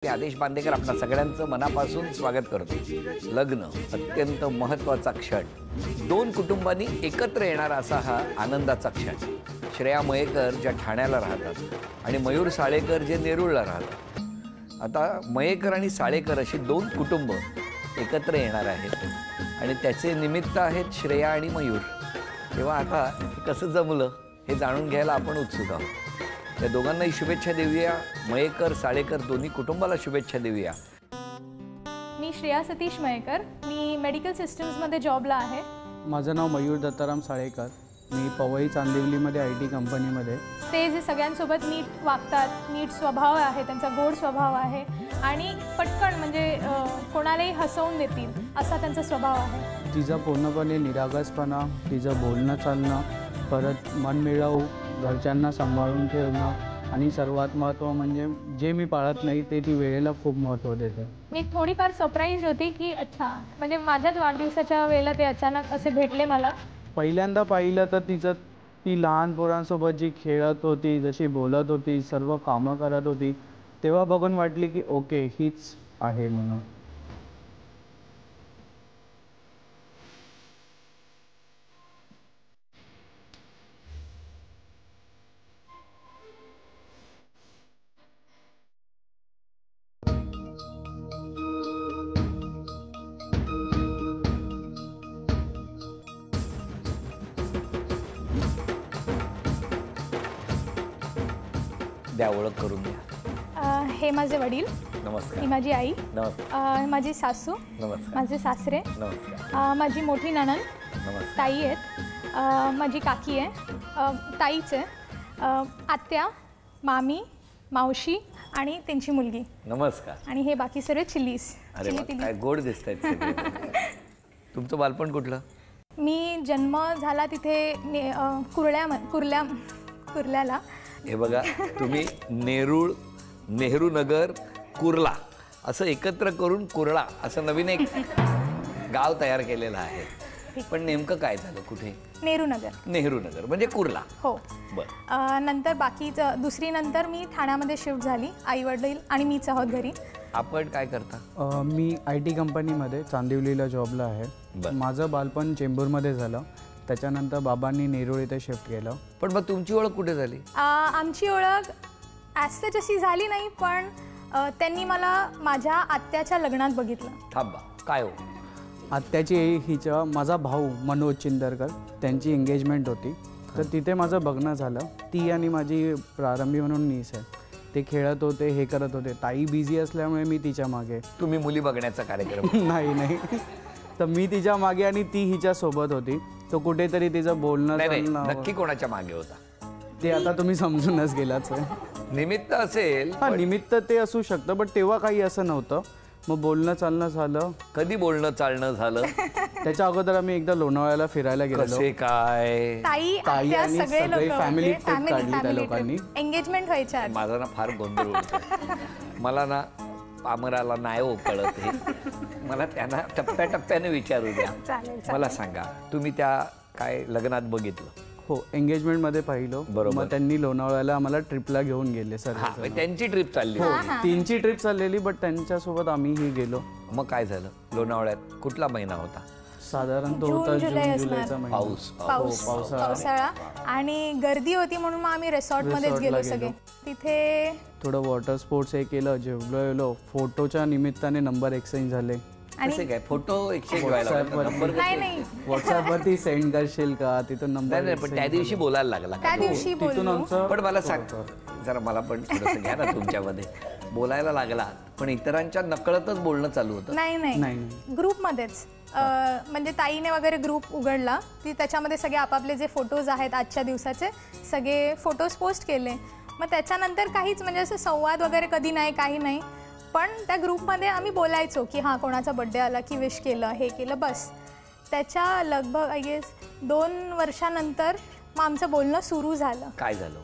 मी आदेश बांदेकर आपल्या सगळ्यांचं मनापासून स्वागत करतो। लग्न अत्यंत महत्त्वाचा क्षण, दोन कुटुंबांनी एकत्र येणारा असा हा आनंदाचा क्षण। श्रेया मयेकर ज्या ठाण्याला राहतात आणि मयूर साळेकर जे नेरूळला राहतात। आता मयेकर आणि साळेकर अशी दोन कुटुंब एकत्र येणार आहेत आणि त्याचे निमित्त आहेत श्रेया आणि मयूर। तेव्हा आता कसं जमलं हे जाणून घ्यायला आपण उत्सुक आहोत। त्या दोघांनाही शुभेच्छा देऊया। मयेकर साळेकर दोन्ही कुटुंबाला शुभेच्छा देऊया। मी श्रेया सतीश मयेकर, मी मेडिकल सिस्टम्समध्ये जॉबला आहे। माझं नाव मयूर दत्ताराम साळेकर, मी पवई चांदिवलीमध्ये IT कंपनीमध्ये। ते जे सगळ्यांसोबत नीट वागतात, नीट स्वभाव आहे, त्यांचा गोड स्वभाव आहे आणि पटकन म्हणजे कोणालाही हसवून देतील असा त्यांचा स्वभाव आहे। तिचा पूर्णपणे निरागसपणा, तिचं बोलणं चालणं, परत मनमिळावू, घरच्यांना सांभाळून ठेवणं आणि सर्वात महत्त्व म्हणजे जे मी पाळत नाही ते ती वेळेला खूप महत्त्व देते। मी थोडीफार सरप्राईज होती की अच्छा म्हणजे माझ्याच वाढदिवसाच्या वेळेला ते अचानक असे भेटले मला। पहिल्यांदा पाहिलं तर ती लहान पोरांसोबत जी खेळत होती, जशी बोलत होती, सर्व कामं करत होती, तेव्हा बघून वाटली की ओके हीच आहे म्हणून। द्या ओळख करून द्या। हे माझे वडील, नमस्कार। ही माझी आई, नमस्कार। माझी सासू, नमस्कार। माझे सासरे, नमस्कार। माझी मोठी नणंद, नमस्कार। ताई आहेत, माझी काकी आहे, ताईच आहे, आत्या, मामी, मावशी आणि त्यांची मुलगी। नमस्कार। आणि हे बाकी सर्व चिल्लीस। अरे वा, काय गोड दिसतायत सगळे। तुमचं बालपण कुठलं? मी जन्म झाला तिथे कुर्ल्याला। हे बघा, तुम्ही नेरूळ, नेहरू नगर, कुर्ला असं एकत्र करून कुर्ला असं नवीन एक गाव तयार केलेलं आहे। पण नेमकं काय झालं, कुठे? नेहरू नगर। नेहरू नगर म्हणजे कुर्ला। हो। बरं। नंतर बाकीचं दुसरी नंतर मी ठाण्यामध्ये शिफ्ट झाली, आई वडील आणि मीच आहोत घरी। आपण काय करता? मी IT कंपनीमध्ये चांदिवलीला जॉबला आहे। माझं बालपण चेंबूरमध्ये झालं, त्याच्यानंतर बाबांनी नेरूळ इथे शिफ्ट केलं। पण मग तुमची ओळख कुठे झाली? आमची ओळख ॲज सच अशी झाली नाही, पण त्यांनी मला माझ्या आत्याच्या लग्नात बघितलं। थांबा, काय हो? आत्याची माझा भाऊ मनोज चिंदरकर, त्यांची एंगेजमेंट होती, तर तिथे माझं बघणं झालं। ती आणि माझी प्रारंभी म्हणून नीस आहे, ते खेळत होते, हे करत होते। ताई बिझी असल्यामुळे मी तिच्या मागे। तुम्ही मुली बघण्याचा कार्यक्रम? नाही, तर मी तिच्या मागे आणि ती हिच्या सोबत होती। तो कुठेतरी तिचं बोलणं नक्की कोणाच्या मागे होता ते आता तुम्ही समजूनच गेलाच आहे। निमित्त असेल? हा, निमित्त ते असू शकतं, पण तेव्हा काही असं नव्हतं। मग बोलणं चालणं झालं। कधी बोलणं चालणं झालं? त्याच्या अगोदर आम्ही एकदा लोणावळ्याला फिरायला गेलो। कसे काय? ताई आणि सगळे लोक फॅमिली ट्रिप काढली त्या लोकांनी। एंगेजमेंट व्हायच्या माझा ना फार गोंधळ होतो। मला ना पामराला नाही हो कळत हे। मला त्यांना टप्प्याटप्प्याने विचारू द्या। मला सांगा, तुम्ही त्या काय लग्नात बघितलं? हो, एंगेजमेंटमध्ये पाहिलं। मग त्यांनी लोणावळ्याला आम्हाला ट्रिपला घेऊन गेले सर। त्यांची ट्रिप चालली? हो, तीनची ट्रिप चाललेली, बट त्यांच्यासोबत आम्हीही गेलो। मग काय झालं लोणावळ्यात? कुठला महिना होता? साधारण तो होता जून जुलैचा महिना। पावसाळा आणि गर्दी होती म्हणून मग आम्ही रिसॉर्टमध्येच गेलो सगळे। तिथे थोडं वॉटर स्पोर्ट्स हे केलं, जेवलो, फोटोच्या निमित्ताने नंबर एक्सचेंज झाले। कसे काय फोटो एक्सचेंज व्हायला? नाही व्हॉट्सअपवरती सेंड करशील का? तिथून नंबर नाही, पण त्या दिवशी बोलायला लागला? त्या दिवशी बोललो। पण मला सांग जरा, मला पण थोडंसं घ्या ना तुमच्यामध्ये। बोलायला लागला पण इतरांच्या नकळतच बोलणं चालू होतं? नाही, ग्रुपमध्येच। म्हणजे ताईने वगैरे ग्रुप उघडला, ती त्याच्यामध्ये सगळे आपापले जे फोटोज आहेत आजच्या दिवसाचे सगळे फोटोज पोस्ट केले। मग त्याच्यानंतर काहीच म्हणजे असं संवाद वगैरे कधी नाही, काही नाही। पण त्या ग्रुपमध्ये आम्ही बोलायचो की हां कोणाचा बड्डे आला की विश केलं, हे केलं, बस। त्याच्या लगभग आय गेस 2 वर्षानंतर मग आमचं बोलणं सुरू झालं। काय झालं?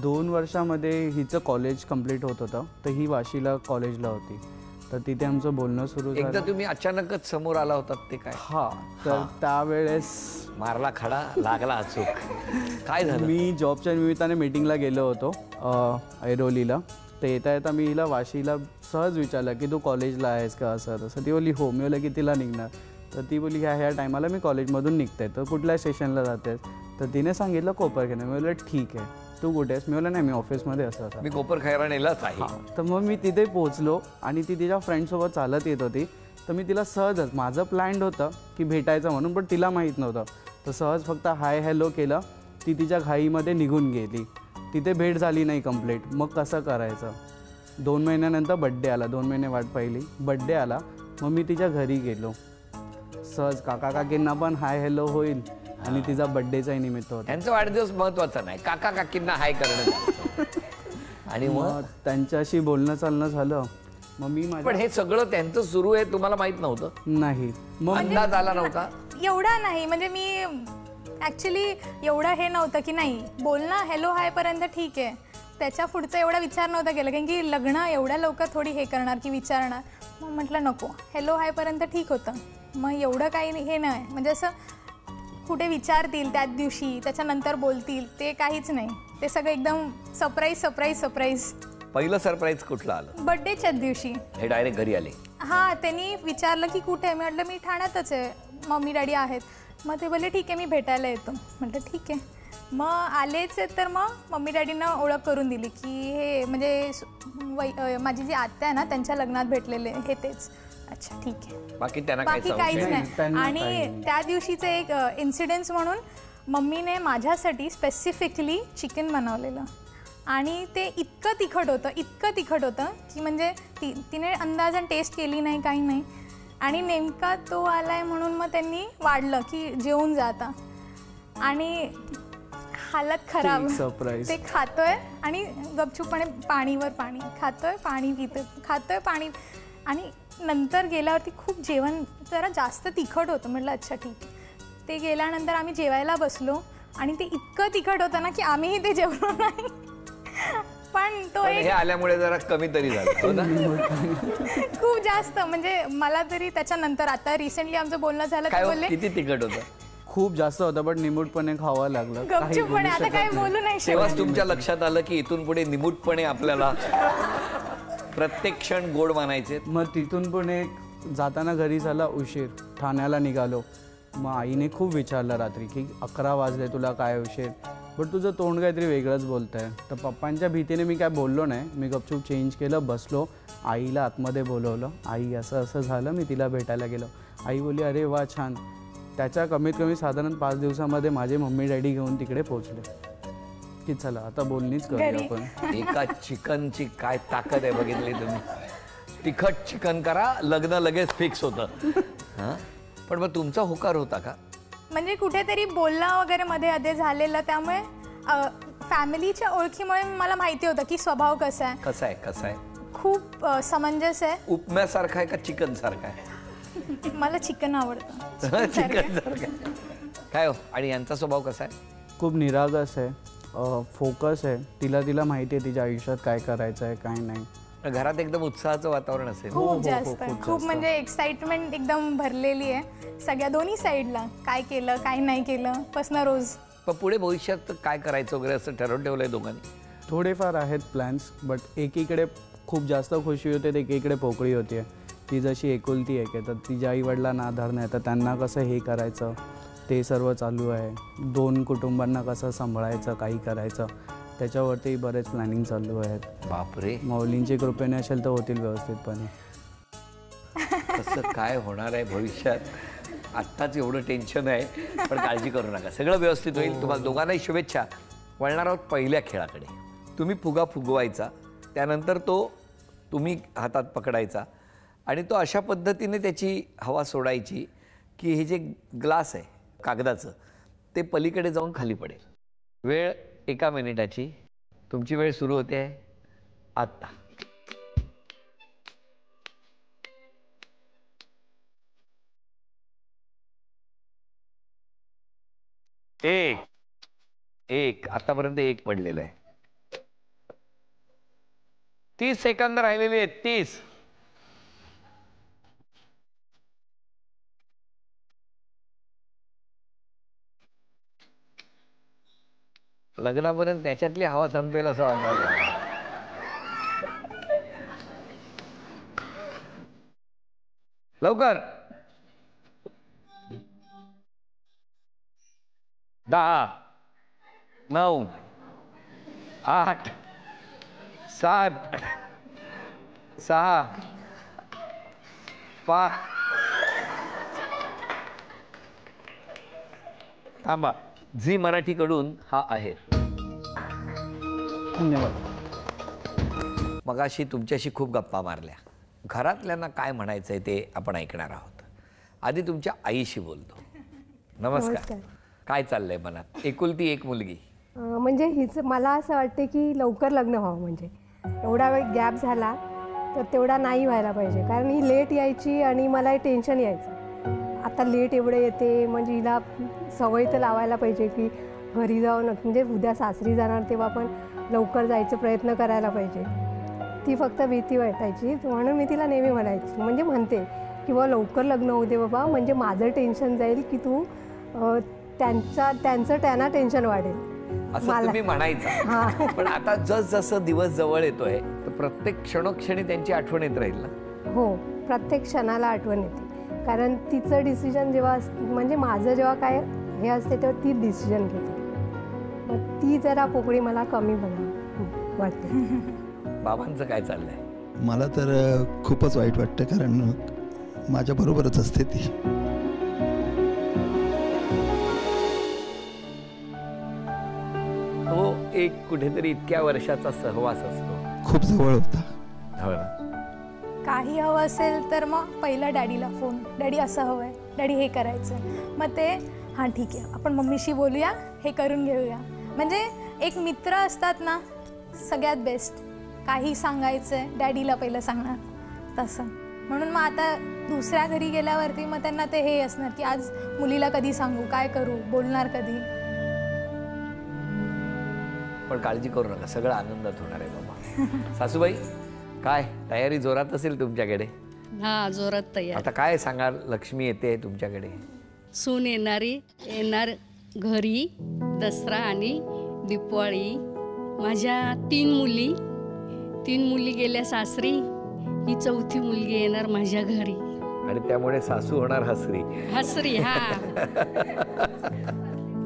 2 वर्षामध्ये हिचं कॉलेज कंप्लीट होत होतं, तर ही वाशीला कॉलेजला होती, तर तिथे आमचं बोलणं सुरू झालं। एकदा तुम्ही अचानकच समोर आला होतात ते काय? हां, तर त्यावेळेस मारला खडा लागला अचूक। काय झालं? मी जॉबच्या निमित्ताने मीटिंगला गेलो होतो ऐरोलीला, तर येता येता मी हिला वाशीला सहज विचारलं की तू कॉलेजला आहेस का असं तसं. ती बोलली हो. मी बोललं कितीला निघणार? तर ती बोलली ह्या टायमाला मी कॉलेजमधून निघते, तर कुठल्या स्टेशनला जातेस? तर तिने सांगितलं कोपरखेडा. मी बोललं ठीक आहे, तू कुठे आहेस? मी बोललं नाही मी ऑफिसमध्ये असं मी कोपर खैराणेलाच आहे. तर मग मी तिथे पोचलो आणि ती तिच्या फ्रेंडसोबत चालत येत होती. तर मी तिला सहजच, माझं प्लॅन्ड होतं की भेटायचं म्हणून, पण तिला माहीत नव्हतं. तर सहज फक्त हाय हॅलो केलं. ती तिच्या घाईमध्ये निघून गेली. तिथे भेट झाली नाही कंप्लीट. मग कसं करायचं? 2 महिन्यानंतर बड्डे आला. 2 महिने वाट पाहिली, बड्डे आला. मग मी तिच्या घरी गेलो. सहज काका काकींना पण हाय हॅलो होईल आणि तिचा बड्डेचाही निमित्त होता. त्यांचा वाढदिवस महत्वाचा नाही, काका काकींना हाय करणं जास्त. आणि मग त्यांच्याशी बोलणं चालणं झालं. मग मी पण हे सगळं त्यांचं सुरू आहे तुम्हाला माहित नव्हतं? नाही, मग अंदाज आला नव्हता? एवढा नाही, म्हणजे मी ॲक्च्युली एवढं हे नव्हतं की नाही बोलणं हॅलो हायपर्यंत ठीक आहे, त्याच्या पुढचा एवढा विचार नव्हता केला, कारण की लग्न एवढ्या लवकर थोडी हे करणार की विचारणार. मग म्हटलं नको, हॅलो हायपर्यंत ठीक होतं. मग एवढं काही हे नाही, म्हणजे असं कुठे विचारतील त्याच दिवशी त्याच्यानंतर बोलतील ते काहीच नाही. ते सगळं एकदम सरप्राईज सरप्राईज सरप्राईज. पहिलं सरप्राईज कुठलं आलं? बड्डेच्याच दिवशी हे डायरेक्ट घरी आले? हां, त्यांनी विचारलं की कुठे आहे? मी म्हटलं मी ठाण्यातच आहे, मम्मी डॅडी आहेत. मग ते बोलले ठीक आहे मी भेटायला येतो. म्हटलं ठीक आहे. मग आलेच आहेत. तर मग मम्मी डॅडींना ओळख करून दिली की हे म्हणजे माझी जी आत्या आहे ना त्यांच्या लग्नात भेटलेले हे तेच. अच्छा ठीक आहे. बाकी त्यांना बाकी काहीच नाही. त्यांना आणि काही त्या दिवशीचं एक इन्सिडेंट्स म्हणून मम्मीने माझ्यासाठी स्पेसिफिकली चिकन बनवलेलं आणि ते इतकं तिखट होतं की म्हणजे तिने अंदाजन टेस्ट केली नाही, काही नाही. आणि नेमका तो आलाय म्हणून मग त्यांनी वाढलं की जेवून जाता आणि हालत खराब. सरप्राईज. ते खातोय आणि गपचूपणे पाणीवर पाणी खातोय, पाणी पितोय, खातोय पाणी. आणि नंतर गेल्यावरती खूप जेवण जरा जास्त तिखट होतं. म्हटलं अच्छा ठीक आहे. ते गेल्यानंतर आम्ही जेवायला बसलो आणि ते इतकं तिखट होतं ना की आम्हीही ते जेवलो नाही. पण तो पण एक हे आल्यामुळे जरा कमी तरी झालं हो ना? खूप जास्त, म्हणजे मला तरी त्याच्यानंतर आता रिसेंटली आमचं बोलणं झालं काय ते हो, बोलले किती तिखट होतं? खूप जास्त होतं, पण निमूटपणे खावं लागलं. काही गपचूपणे, बोलू आता शकत काही नाही. बोलू नाही शकत. तेव्हाच तुमच्या लक्षात आलं की इथून पुढे निमूटपणे आपल्याला प्रत्येक क्षण गोड मानायचे. मग तिथून पण एक जाताना घरी झाला उशीर, ठाण्याला निघालो. मग आईने खूप विचारलं रात्री की 11 वाजले तुला काय उशीर, बट तुझं तोंड काहीतरी वेगळंच बोलत आहे. तर पप्पांच्या भीतीने मी काय बोललो नाही. मी गपचूप चेंज केलं, बसलो. आईला आतमध्ये बोलवलं. आई असं असं झालं, मी तिला भेटायला गेलो. आई बोलली अरे वा छान. त्याच्या कमीत कमी साधारण 5 दिवसामध्ये माझे मम्मी डॅडी घेऊन तिकडे पोहोचले की चला आता बोलणीच करूया आपण. एका चिकनची काय ताकद आहे बघितली तुम्ही. तिखट चिकन करा, लग्न लगेच फिक्स होतं. हां, पण मग तुमचा होकार होता का? म्हणजे कुठेतरी बोलणं वगैरे मध्ये आधी झालेलं, त्यामुळे फॅमिलीच्या ओळखीमुळे मला माहिती होतं की स्वभाव कसा आहे. कसं आहे कसं आहे? खूप समंजस आहे. उपम्यासारखा आहे का चिकन सारखा आहे? मला चिकन आवडतं. चिकन सारखा काय हो? आणि यांचा स्वभाव कसा आहे? खूप निरागस आहे, फोकस आहे. तिला माहिती आहे तिच्या आयुष्यात काय करायचं आहे काय नाही. घरात एकदम उत्साहाचं वातावरण असेल. खूप जास्त, खूप म्हणजे एक्साइटमेंट एकदम भरलेली आहे सगळ्या दोन्ही साईडला. काय केलं काय नाही केलं पासनं रोज. पण पुढे भविष्यात काय करायचं वगैरे असं ठरवून ठेवलंय दोघांनी? थोडेफार आहेत प्लॅन्स, बट एकीकडे खूप जास्त खुशी होते तर एकीकडे पोकळी होती आहे. ती जशी एकुलती आहे तर तिच्या आईवडिलांना आधार नाही, तर त्यांना कसं हे करायचं ते सर्व चालू आहे. 2 कुटुंबांना कसं सांभाळायचं, काही करायचं, त्याच्यावरती बरेच प्लॅनिंग चालू आहेत. बापरे, माऊलींची कृपेने असेल तर होतील व्यवस्थितपणे. कसं काय होणार आहे भविष्यात? आत्ताच एवढं टेन्शन आहे, पण काळजी करू नका, सगळं व्यवस्थित होईल. तुम्हाला दोघांनाही शुभेच्छा. वळणार आहोत पहिल्या खेळाकडे. तुम्ही फुगा फुगवायचा, त्यानंतर तो तुम्ही हातात पकडायचा आणि तो अशा पद्धतीने त्याची हवा सोडायची की हे जे ग्लास आहे कागदाचं ते पलीकडे जाऊन खाली पडेल. वेळ 1 मिनिटाची. तुमची वेळ सुरू होते आहे आत्ता. एक आतापर्यंत 1 पडलेलं आहे. 30 सेकंद राहिलेले आहेत. 30. लग्नापर्यंत त्याच्यातली हवा संपेल असं वाटतं. लवकर. 10, 9, 8, 7, 6, 5. थांबा. झी मराठीकडून हा आहे. धन्यवाद. मगाशी तुमच्याशी खूप गप्पा मारल्या. घरातल्यांना काय म्हणायचंय ते आपण ऐकणार आहोत. आधी तुमच्या आईशी बोलतो. नमस्कार. काय चाललंय मनात? एकुलती एक मुलगी. म्हणजे हिच मला असं वाटते की लवकर लग्न व्हावं. म्हणजे एवढा वेळ गॅप झाला तर तेवढा नाही व्हायला पाहिजे. कारण ही लेट यायची आणि मला टेन्शन यायचं. आता लेट एवढं येते म्हणजे हिला सवय तर लावायला पाहिजे की घरी जाऊन म्हणजे उद्या सासरी जाणार तेव्हा पण लवकर जायचा प्रयत्न करायला पाहिजे. ती फक्त भीती वाटायची. म्हणून मी तिला नेहमी म्हणायची म्हणजे म्हणते की बाबा लवकर लग्न होऊ दे बाबा, म्हणजे माझं टेन्शन जाईल की तू त्यांना टेन्शन वाढेल असं तुम्ही म्हणायचं. पण आता जसं दिवस जवळ येतोय तर प्रत्येक क्षणोक्षणी त्यांची आठवण येत राहील ना. हो, प्रत्येक क्षणाला आठवण येते. कारण तिचं डिसिजन जेव्हा म्हणजे माझं जेव्हा काय हे असते तेव्हा ती डिसिजन घेते. मग ती जरा पोकळी मला कमी वाटते. बाबांचं काय चाललंय? मला तर खूपच वाईट वाटतं कारण माझ्याबरोबरच असते ती. तो एक कुठेतरी इतक्या वर्षाचा सहवास असतो. खूप जवळ होता. हो ना. काही हवं असेल तर मग पहिला डॅडीला फोन, डॅडी असं हवं आहे, डॅडी हे करायचं. मग ते हां ठीक आहे आपण मम्मीशी बोलूया, हे करून घेऊया. म्हणजे एक मित्र असतात ना सगळ्यात बेस्ट. काही सांगायचं आहे डॅडीला पहिलं सांगणार तसं. म्हणून मग आता दुसऱ्या घरी गेल्यावरती मग त्यांना ते हे असणार की आज मुलीला कधी सांगू, काय करू, बोलणार कधी. पण काळजी करू नका, सगळं आनंदात होणार आहे बाबा. सासूबाई काय तयारी जोरात असेल तुमच्याकडे? हा, जोरात तयार. आता काय सांगाल? लक्ष्मी येते तुमच्याकडे. सून येणार घरी. दसरा आणि दिवाळी. माझ्या 3 मुली गेल्या सासरी. ही 4थी मुलगी येणार माझ्या घरी. आणि त्यामुळे सासू होणार हसरी. हा.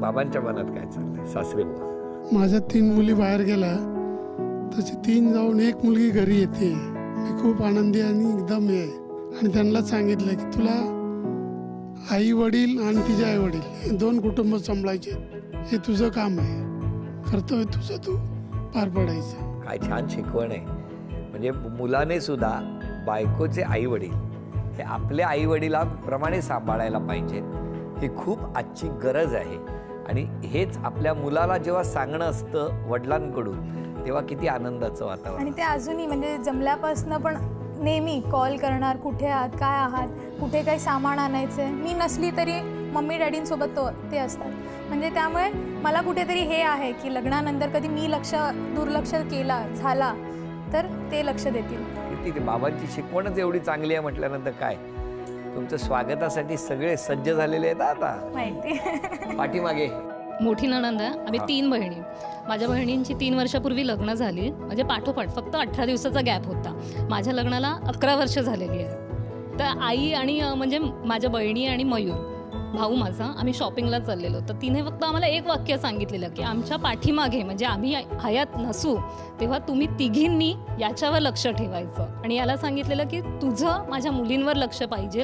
बाबांच्या मनात काय चाललंय? सासरे बुवा. माझ्या 3 मुली बाहेर गेल्या तशी 3 जाऊन 1 मुलगी घरी येते. मी खूप आनंदी आणि एकदम आहे. आणि त्यांना सांगितलं की तुला आई वडील आणि तिचे आई वडील हे 2 कुटुंब सांभाळायचे. हे तुझं काम आहे. कर्तव्य तुझं तू पार पडायचं. काय छान शिकवण आहे. म्हणजे मुलाने सुद्धा बायकोचे आई वडील हे आपल्या आई वडिलांप्रमाणे सांभाळायला पाहिजेत. ही खूप आजची गरज आहे. आणि हेच आपल्या मुलाला जेव्हा सांगणं असतं वडिलांकडून तेव्हा किती आनंदाचं वातावरण. आणि ते अजूनही म्हणजे जमल्यापासनं पण नेहमी कॉल करणार, कुठे आहात, काय आहात, कुठे काही सामान आणायचं आहे. मी नसली तरी मम्मी डॅडींसोबत ते असतात. म्हणजे त्यामुळे मला कुठेतरी हे आहे की लग्नानंतर कधी मी दुर्लक्ष केला झाला तर ते लक्ष देतील. किती ते बाबांची शिकवणच एवढी चांगली आहे म्हटल्यानंतर काय. तुमचं स्वागतासाठी सगळे सज्ज झालेले आहेत आता. माहिती. पाठीमागे मोठी नणंद आहे. आम्ही 3 बहिणी. माझ्या बहिणींची 3 वर्षापूर्वी लग्न झाली. म्हणजे पाठोपाठ फक्त 18 दिवसाचा गॅप होता. माझ्या लग्नाला 11 वर्ष झालेली आहे. तर आई आणि म्हणजे माझ्या बहिणी आणि मयूर भाऊ माझा आम्ही शॉपिंगला चाललेलो. तर तिने फक्त आम्हाला एक वाक्य सांगितलेलं की आमच्या पाठीमागे म्हणजे आम्ही हयात नसू तेव्हा तुम्ही तिघींनी याच्यावर लक्ष ठेवायचं. आणि याला सांगितलेलं की तुझं माझ्या मुलींवर लक्ष पाहिजे.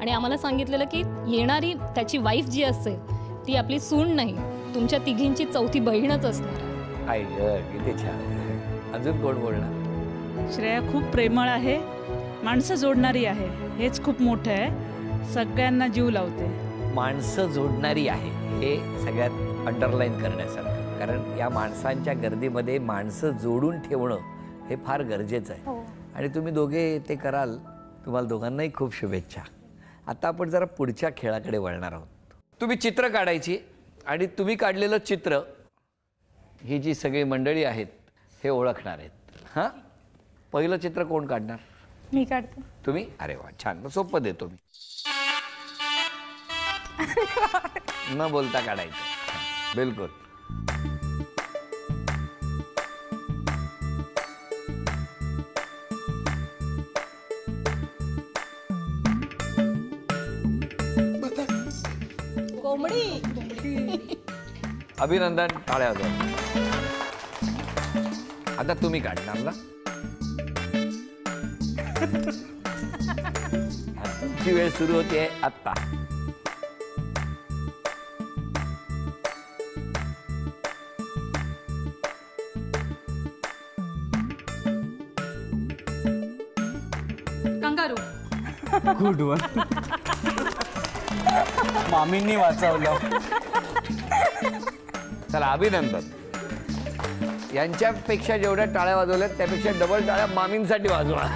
आणि आम्हाला सांगितलेलं की येणारी त्याची वाईफ जी असेल ती आपली सून नाही, तुमच्या तिघींची 4थी बहीणच असणार. आई किती छान. अजून कोण बोलणार? श्रेया खूप प्रेमळ आहे, माणसं जोडणारी आहे. हेच खूप मोठं आहे. सगळ्यांना जीव लावते. माणसं जोडणारी आहे हे सगळ्यात अंडरलाईन करण्यासारखं. कारण या माणसांच्या गर्दीमध्ये माणसं जोडून ठेवणं हे फार गरजेचं आहे. आणि तुम्ही दोघे ते कराल. तुम्हाला दोघांनाही खूप शुभेच्छा. आता आपण जरा पुढच्या खेळाकडे वळणार आहोत. तुम्ही चित्र काढायची आणि तुम्ही काढलेलं चित्र ही जी सगळी मंडळी आहेत हे ओळखणार आहेत. हां, पहिलं चित्र कोण काढणार? मी काढते. तुम्ही? अरे वा, छान. मग सोपं देतो मी. न बोलता काढायचं. बिलकुल. अभिनंदन, टाळ्या वाजवा. आता तुम्ही काढणार ना. तुमची वेळ सुरू होते आत्ता. कंगारू. Good one. मामींनी वाचवलं. चला अभिनंदन. यांच्यापेक्षा जेवढ्या टाळ्या वाजवल्यात त्यापेक्षा डबल टाळ्या मामींसाठी वाजवा.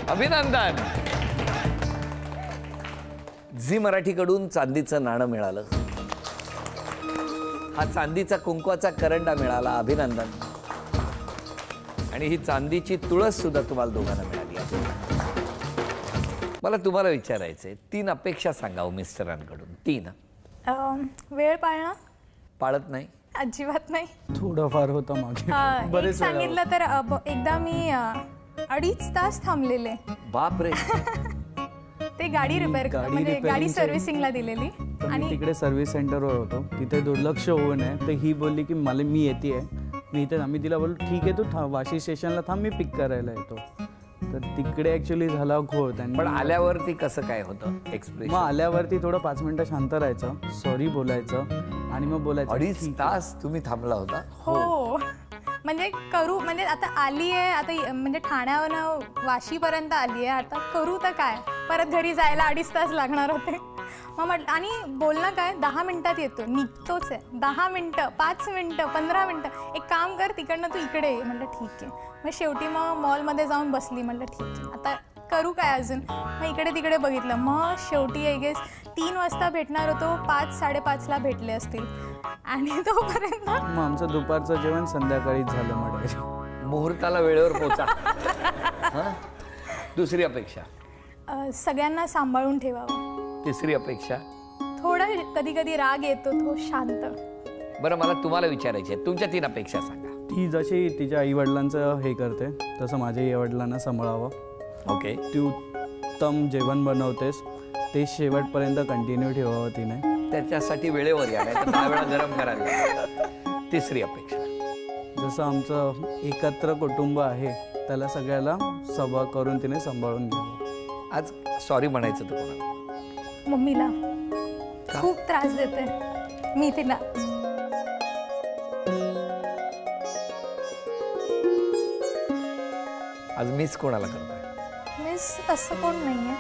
अभिनंदन. झी मराठीकडून चांदीचं नाणं मिळालं. हा चांदीचा कुंकवाचा करंडा मिळाला. अभिनंदन. आणि ही चांदीची तुळस सुद्धा तुम्हाला दोघांना मिळाली आहे. मला तुम्हाला विचारायचंय, 3 अपेक्षा सांगावं मिस्टरांकडून. 3. वेळ पाळणं. पाळत नाही? अजिबात नाही. थोडंफार होतं मागे. एक बरेच वेळा सांगितलं तर एकदा मी 2.5 तास थांबलेले. बाप रे. ते गाडी रिपेअर गाडी म्हणजे गाडी repairing सर्व्हिसिंगला दिलेली. तर मी आणि तिकडे सर्व्हिस सेंटरवर होतो. तिथे दुर्लक्ष होऊ नये तर ही बोलली की मी येते मी इथे. आम्ही तिला बोललो ठीक आहे, तू वाशी स्टेशनला थांब, मी पिक करायला येतो. तर तिकडे ॲक्च्युली झाला घोळ. पण आल्यावरती कसं काय होतं मग एक्सप्रेशन? आल्यावरती थोडं 5 मिनिटं शांत राहायचं, सॉरी बोलायचं आणि मग बोलायचं 2.5 तास तुम्ही थांबला होता? हो म्हणजे करू म्हणजे आता आली आहे, आता म्हणजे ठाण्यावरून वाशीपर्यंत आली आहे, आता करू तर काय, परत घरी जायला 2.5 तास लागणार होते. मग म्हटलं आणि बोलणं काय 10 मिनिटात येतो, निघतोच आहे. 10 मिनिटं, 5 मिनिटं, 15 मिनिटं, एक काम कर तिकडनं तू इकडे ये. म्हटलं ठीक आहे. मग शेवटी मग मॉलमध्ये जाऊन बसली. म्हटलं ठीक आहे आता करू काय अजून. मग इकडे तिकडे बघितलं. मग शेवटी आय गेस 3 वाजता भेटणार होतो, 5-5:30ला भेटले असतील. आणि तोपर्यंत मग आमचं दुपारचं जेवण संध्याकाळीच झालं. मॅडम मुहूर्ताला वेळेवर पोचा. हं? दुसरी अपेक्षा? सगळ्यांना सांभाळून ठेवावं. तिसरी अपेक्षा? थोडा कधी कधी राग येतो, तो शांत. बरं मला तुम्हाला विचारायचे आहे, तुमच्या 3 अपेक्षा सांगा. ती जशी तिच्या आईवडिलांचं हे करते तसं माझ्या आईवडिलांना सांभाळावं. ओके. ती उत्तम जेवण बनवतेस ते शेवटपर्यंत कंटिन्यू ठेवावं तिने. त्याच्यासाठी वेळेवर या, नाही तर 10 वेळा गरम करायला. तिसरी अपेक्षा? जसं आमचं एकत्र कुटुंब आहे त्याला सगळ्याला सभा करून तिने सांभाळून घ्यावं. आज सॉरी म्हणायचं तर कोणाला? मम्मीला. खूप त्रास देते मी तिला. आज मिस कोणाला करताय? मिस असं कोण नाहीये.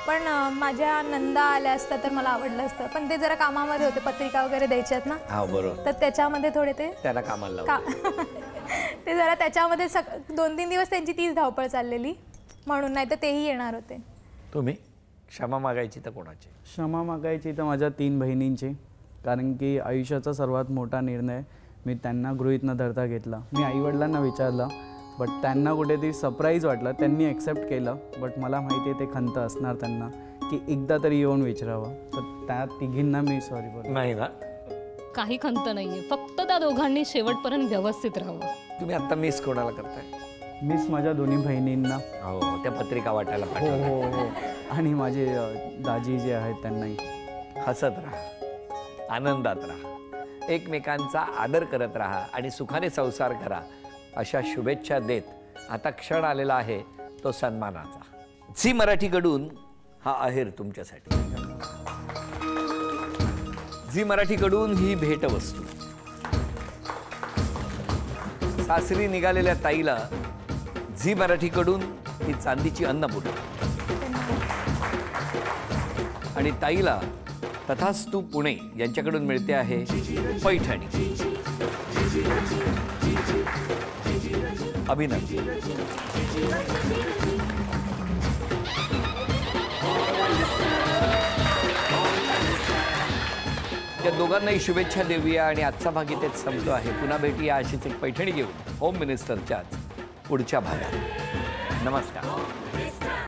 पण माझ्या नंदा आल्या असत्या तर मला आवडलं असतं, पण ते जरा कामामध्ये होते, पत्रिका वगैरे द्यायच्यात ना. हा बरोबर. तर त्याच्यामध्ये थोडे ते त्याला कामाला लावलं. ते जरा त्याच्यामध्ये 2-3 दिवस त्यांची तीच धावपळ चाललेली म्हणून, नाही तर तेही येणार होते. तुम्ही क्षमा मागायची तर कोणाची? क्षमा मागायची तर माझ्या 3 बहिणींची, कारण की आयुष्याचा सर्वात मोठा निर्णय मी त्यांना गृहीत न धरता घेतला. मी आईवडिलांना विचारलं बट त्यांना कुठेतरी सरप्राईज वाटलं, त्यांनी ॲक्सेप्ट केलं. बट मला माहिती आहे ते खंत असणार त्यांना की एकदा तरी येऊन विचारावं. तर त्या तिघींना मी सॉरी बोलतो. नाही ना? काही खंत नाहीये, फक्त त्या दोघांनी शेवटपर्यंत व्यवस्थित राहावं. तुम्ही आता मिस कोणाला करताय? मिस माझ्या दोन्ही बहिणींना. हो, त्या पत्रिका वाटायला हो पाठवल्या. हो हो. आणि माझे दाजी जे आहेत त्यांनाही. हसत राहा, आनंदात राहा, एकमेकांचा आदर करत राहा आणि सुखाने संसार करा, अशा शुभेच्छा देत आता क्षण आलेला आहे तो सन्मानाचा. झी मराठीकडून हा आहेर तुमच्यासाठी. झी मराठीकडून ही भेटवस्तू. सासरी निघालेल्या ताईला झी मराठीकडून ही चांदीची अन्नपूर्णा आणि ताईला तथास्तु पुणे यांच्याकडून मिळते आहे पैठणी. अभिनंदन. या दोघांनाही शुभेच्छा देऊया आणि आजचा भाग इथेच संपतो आहे. पुन्हा भेटूया अशीच एक पैठणी घेऊन होम मिनिस्टरच्याच पुढच्या भागात. नमस्कार.